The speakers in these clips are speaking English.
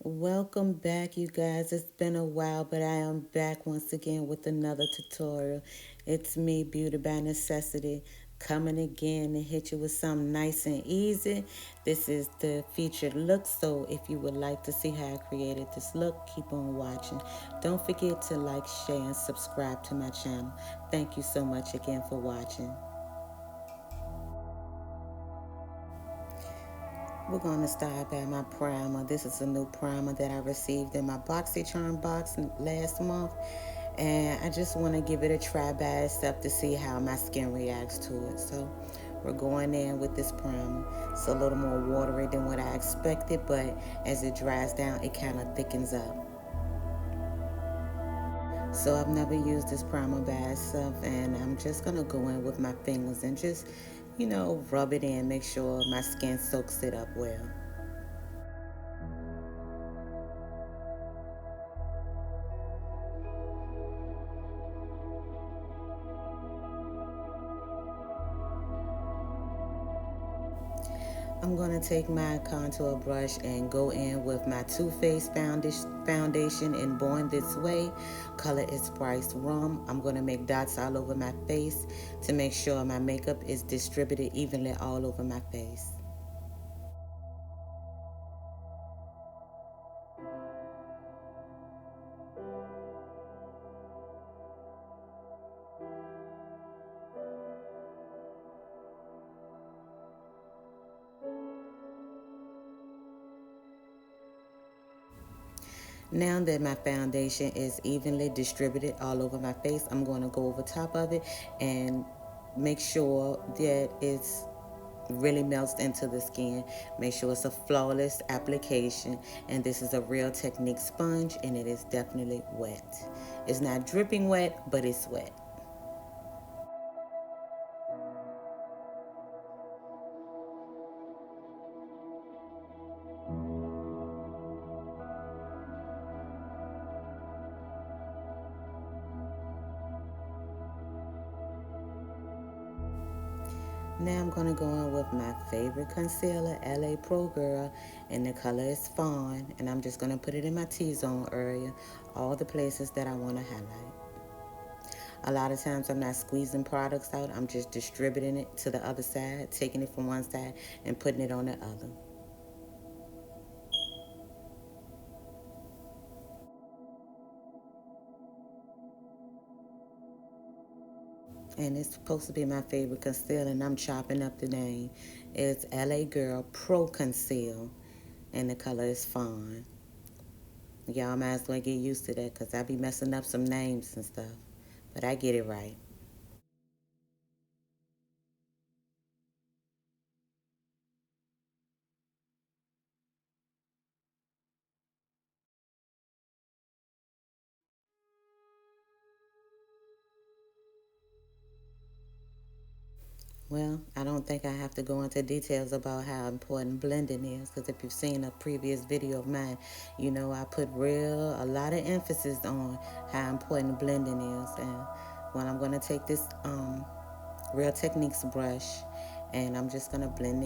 Welcome back, you guys. It's been a while, but I am back once again with another tutorial. It's me, Beauty by Necessity, coming again to hit you with something nice and easy. This is the featured look, so if you would like to see how I created this look, keep on watching. Don't forget to like, share, and subscribe to my channel. Thank you so much again for watching. We're going to start by my primer. This is a new primer that I received in my BoxyCharm box last month. And I just want to give it a try by itself to see how my skin reacts to it. So we're going in with this primer. It's a little more watery than what I expected, but as it dries down, it kind of thickens up. So I've never used this primer by itself, and I'm just going to go in with my fingers and just, rub it in, make sure my skin soaks it up well. I'm going to take my contour brush and go in with my Too Faced foundation in Born This Way. Color is Spice Rum. I'm going to make dots all over my face to make sure my makeup is distributed evenly all over my face. Now that my foundation is evenly distributed all over my face, I'm going to go over top of it and make sure that it's really melts into the skin. Make sure it's a flawless application, and this is a Real Technique sponge, and it is definitely wet. It's not dripping wet, but it's wet. Now I'm going to go in with my favorite concealer, LA Pro Girl, and the color is Fawn, and I'm just going to put it in my T-zone area, all the places that I want to highlight. A lot of times I'm not squeezing products out, I'm just distributing it to the other side, taking it from one side and putting it on the other. And it's supposed to be my favorite concealer, and I'm chopping up the name. It's LA Girl Pro Conceal, and the color is Fawn. Y'all might as well get used to that because I be messing up some names and stuff, but I get it right. Well, I don't think I have to go into details about how important blending is, because if you've seen a previous video of mine, you know I put a lot of emphasis on how important blending is. And when I'm going to take this Real Techniques brush, and I'm just going to blend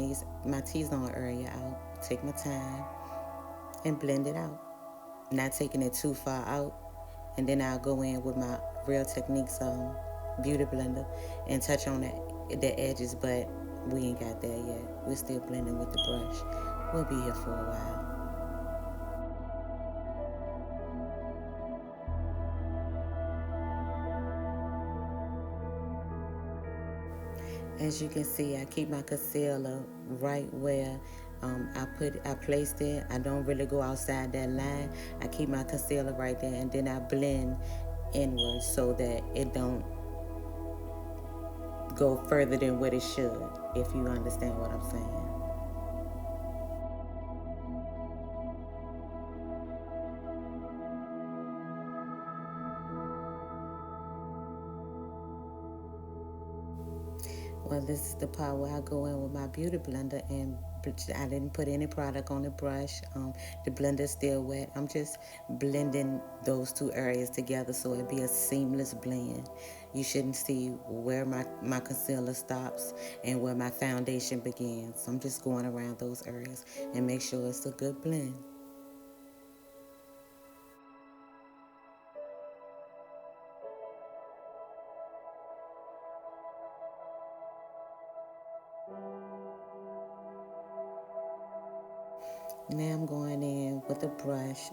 my T-zone area out, take my time, and blend it out. Not taking it too far out, and then I'll go in with my Real Techniques beauty blender and touch on the edges, but we ain't got there yet. We're still blending with the brush. We'll be here for a while. As you can see, I keep my concealer right where I placed it. I don't really go outside that line. I keep my concealer right there, and then I blend inward so that it don't go further than what it should, if you understand what I'm saying. Well, this is the part where I go in with my beauty blender, and I didn't put any product on the brush. The blender's still wet. I'm just blending those two areas together so it'd be a seamless blend. You shouldn't see where my concealer stops and where my foundation begins. So I'm just going around those areas and make sure it's a good blend. Now I'm going in with a brush.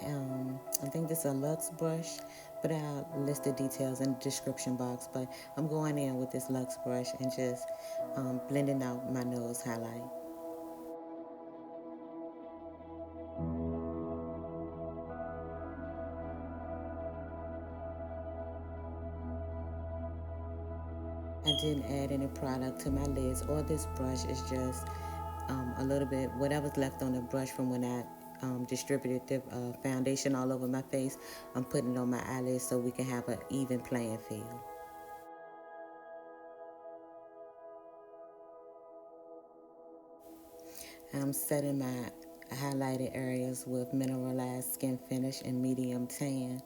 I think this is a Luxe brush, but I'll list the details in the description box. But I'm going in with this Luxe brush and just blending out my nose highlight. I didn't add any product to my lids or this brush. Is just a little bit, whatever's left on the brush from when I distributed the foundation all over my face. I'm putting it on my eyelids so we can have an even playing field. I'm setting my highlighted areas with mineralized skin finish and medium tan.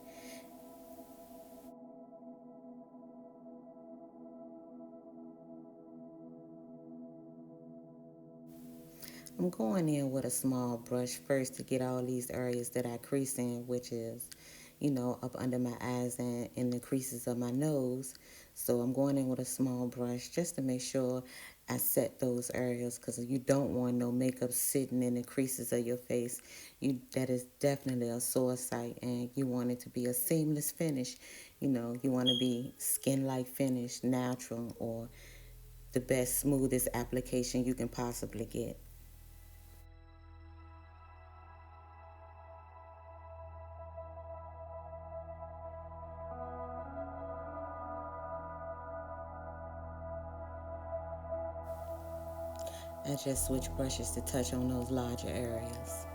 I'm going in with a small brush first to get all these areas that I crease in, which is, up under my eyes and in the creases of my nose. So I'm going in with a small brush just to make sure I set those areas, because you don't want no makeup sitting in the creases of your face. That is definitely a sore sight, and you want it to be a seamless finish. You want to be skin-like finish, natural, or the best, smoothest application you can possibly get. I just switch brushes to touch on those larger areas.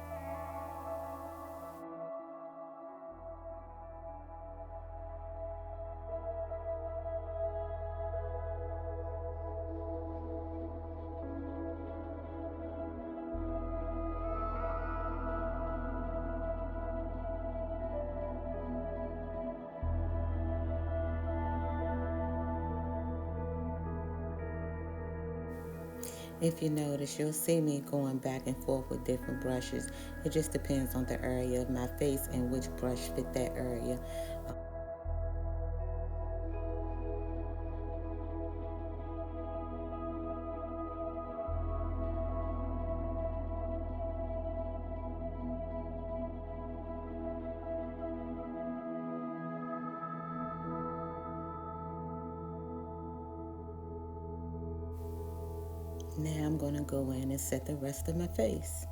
If you notice, you'll see me going back and forth with different brushes. It just depends on the area of my face and which brush fit that area. Now I'm going to go in and set the rest of my face.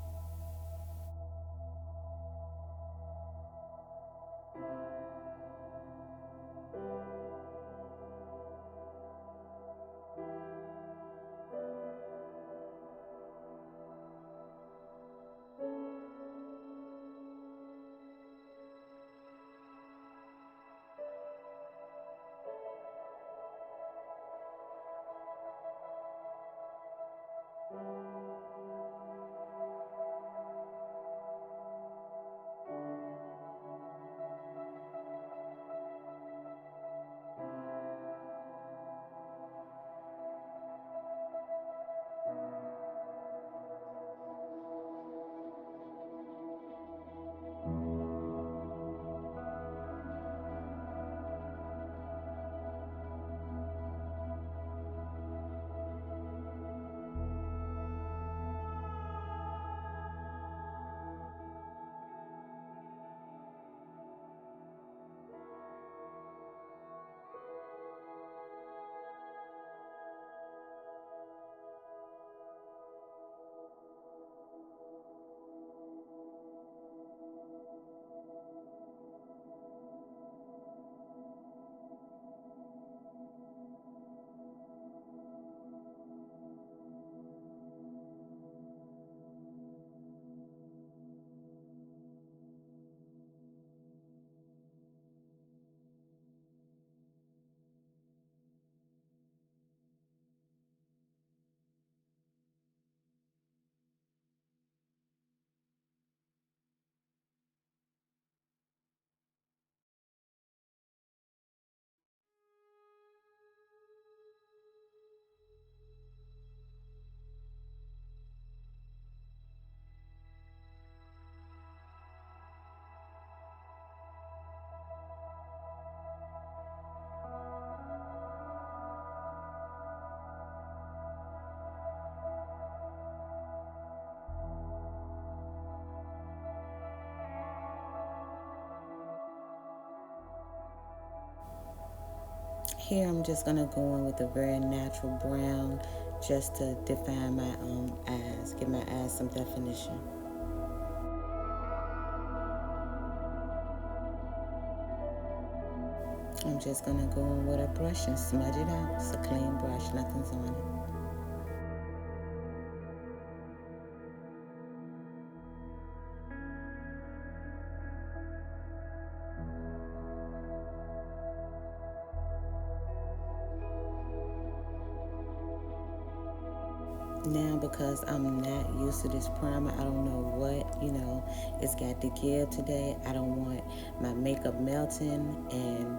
Here I'm just going to go in with a very natural brown just to define my eyes, give my eyes some definition. I'm just going to go in with a brush and smudge it out. It's a clean brush, nothing's on it. Now, because I'm not used to this primer, I don't know what, it's got to give today. I don't want my makeup melting and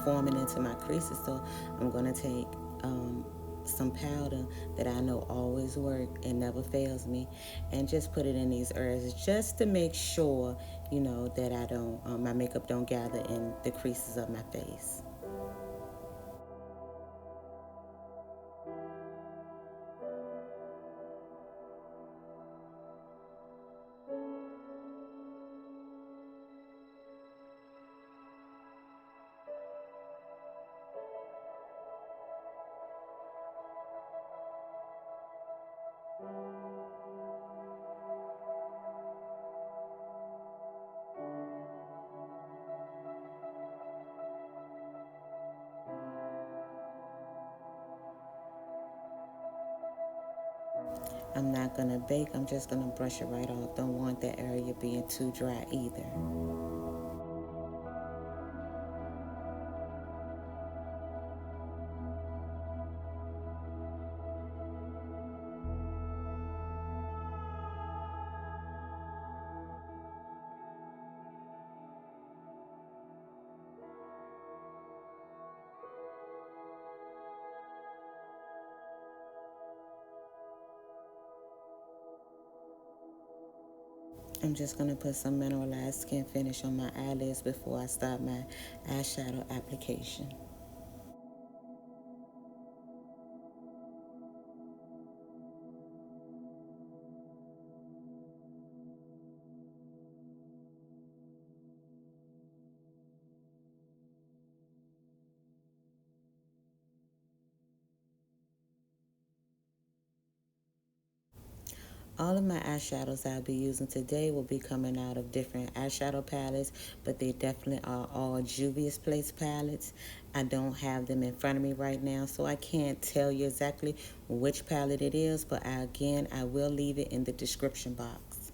forming into my creases. So I'm going to take some powder that I know always works and never fails me, and just put it in these areas just to make sure, that I don't, my makeup don't gather in the creases of my face. I'm not going to bake. I'm just going to brush it right off. Don't want that area being too dry either. I'm just going to put some mineralized skin finish on my eyelids before I start my eyeshadow application. All of my eyeshadows I'll be using today will be coming out of different eyeshadow palettes, but they definitely are all Juvia's Place palettes. I don't have them in front of me right now, so I can't tell you exactly which palette it is, but again, I will leave it in the description box.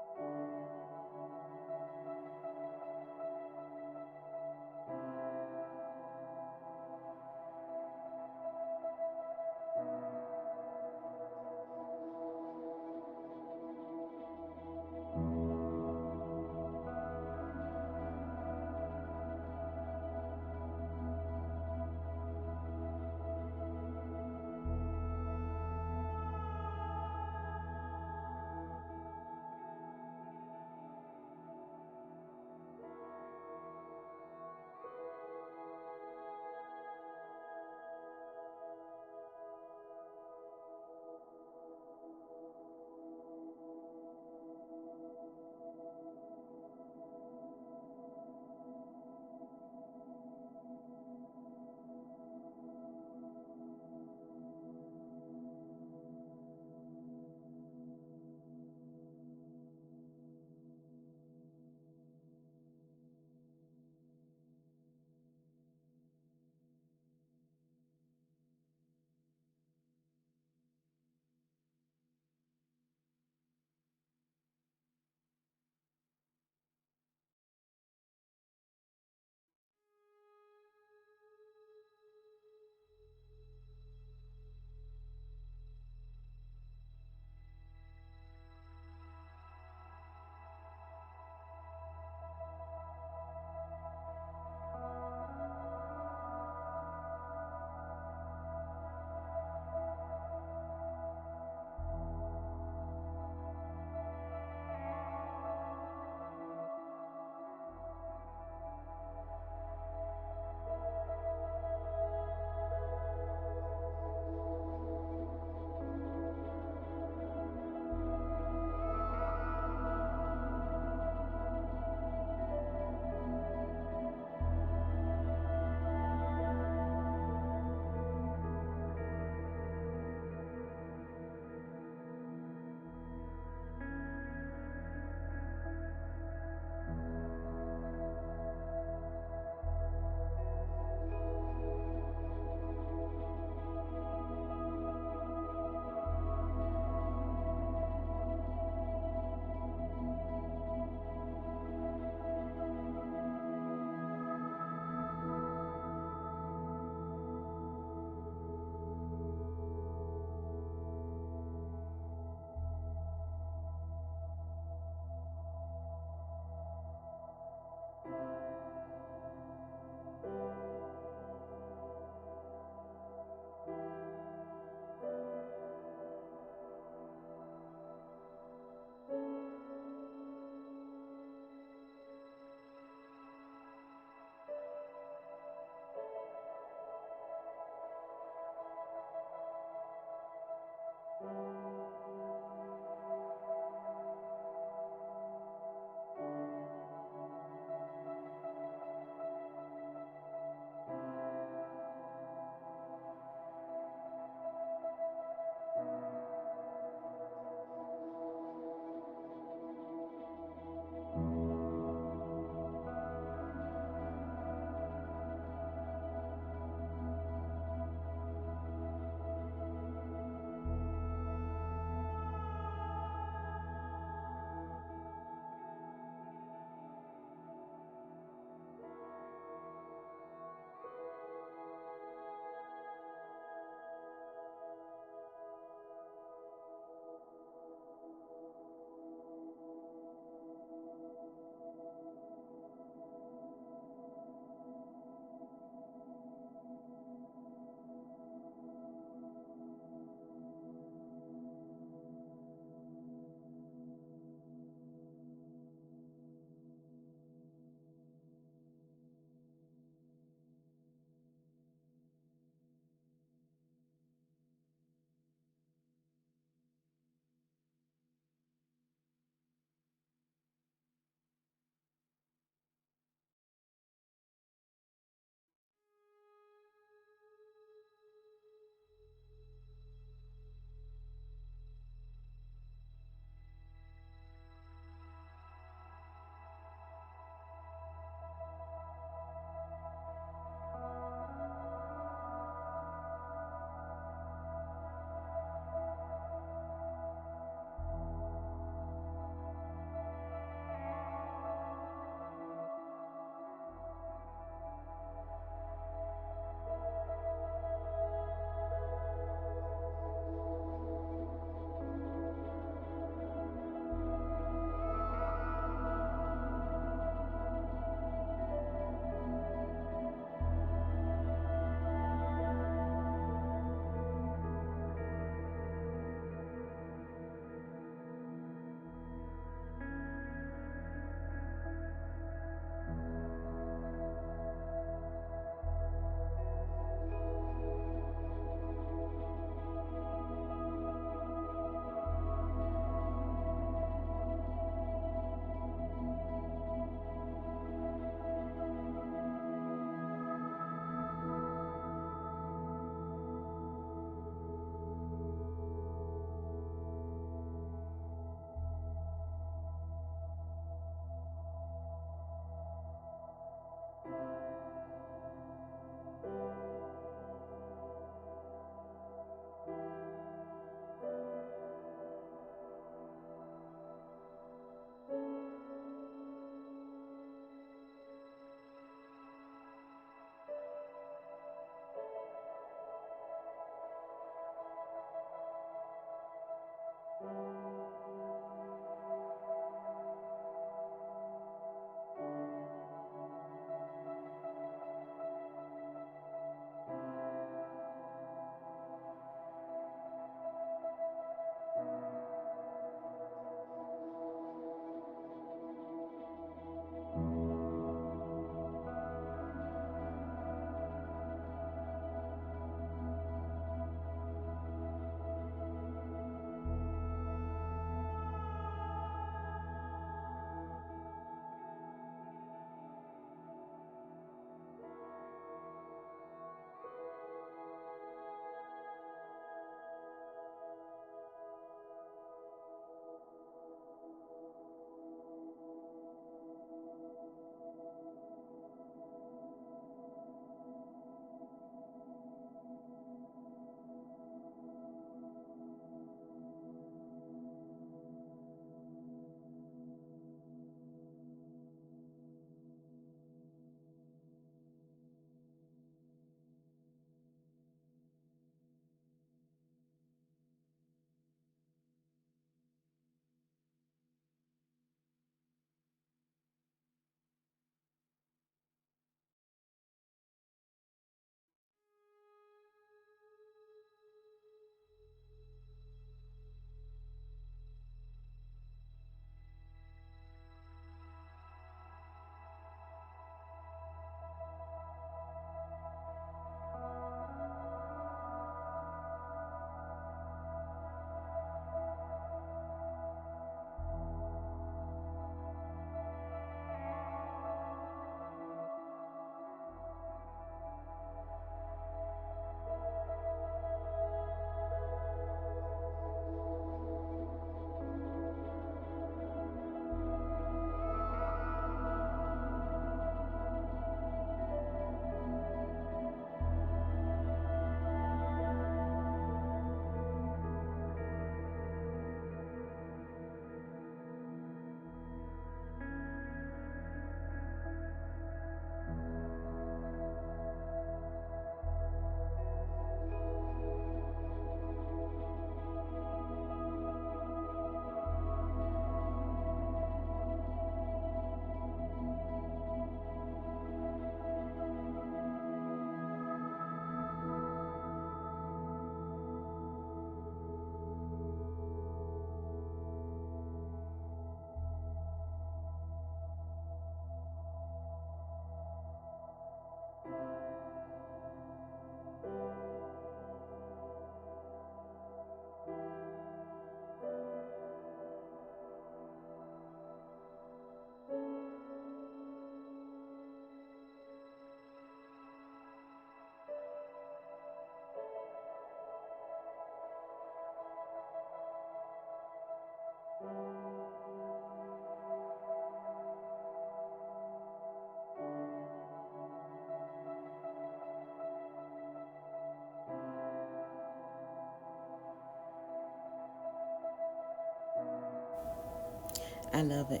I love an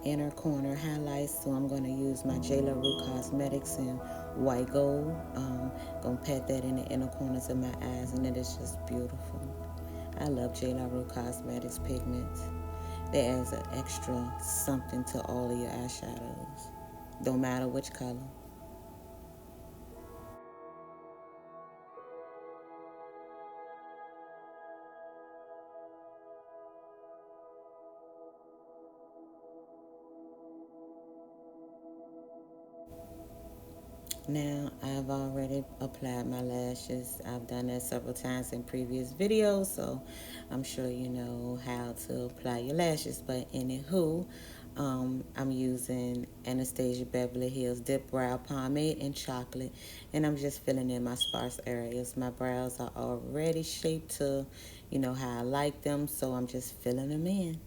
inner corner highlights, so I'm going to use my J. La Rue Cosmetics in white gold. Gonna pat that in the inner corners of my eyes, and it is just beautiful. I love J. La Rue Cosmetics pigments. They adds an extra something to all of your eyeshadows, don't matter which color. Now, I've already applied my lashes. I've done that several times in previous videos, so I'm sure you know how to apply your lashes. But anywho, I'm using Anastasia Beverly Hills Dip Brow Pomade in chocolate, and I'm just filling in my sparse areas. My brows are already shaped to, how I like them, so I'm just filling them in.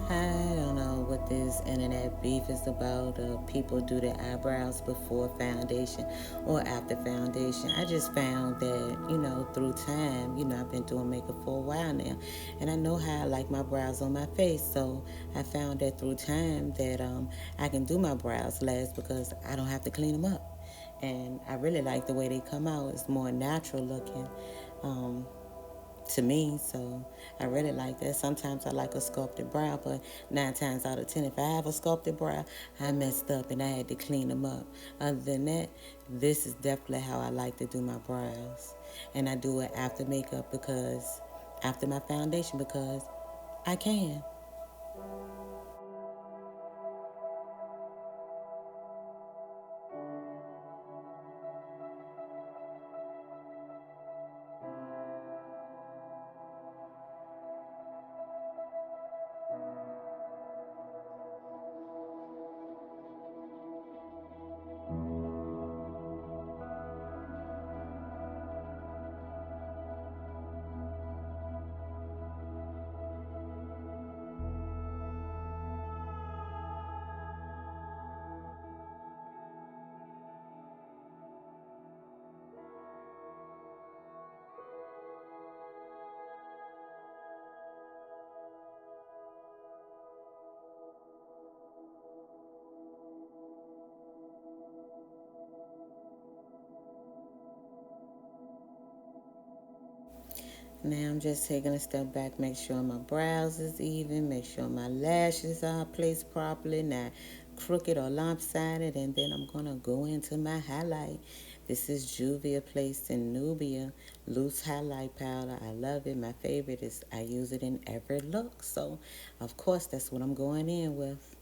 I don't know what this internet beef is about. People do their eyebrows before foundation or after foundation. I just found that, through time, I've been doing makeup for a while now. And I know how I like my brows on my face. So I found that through time that I can do my brows last because I don't have to clean them up. And I really like the way they come out. It's more natural looking. Um, to me. So I really like that. Sometimes I like a sculpted brow, but 9 times out of 10, if I have a sculpted brow, I messed up and I had to clean them up. Other than that, this is definitely how I like to do my brows. And I do it after makeup after my foundation, because I can. Now I'm just taking a step back, make sure my brows is even, make sure my lashes are placed properly, not crooked or lopsided, and then I'm gonna go into my highlight. This is Juvia placed in Nubia loose highlight powder. I love it. My favorite is I use it in every look, so of course that's what I'm going in with.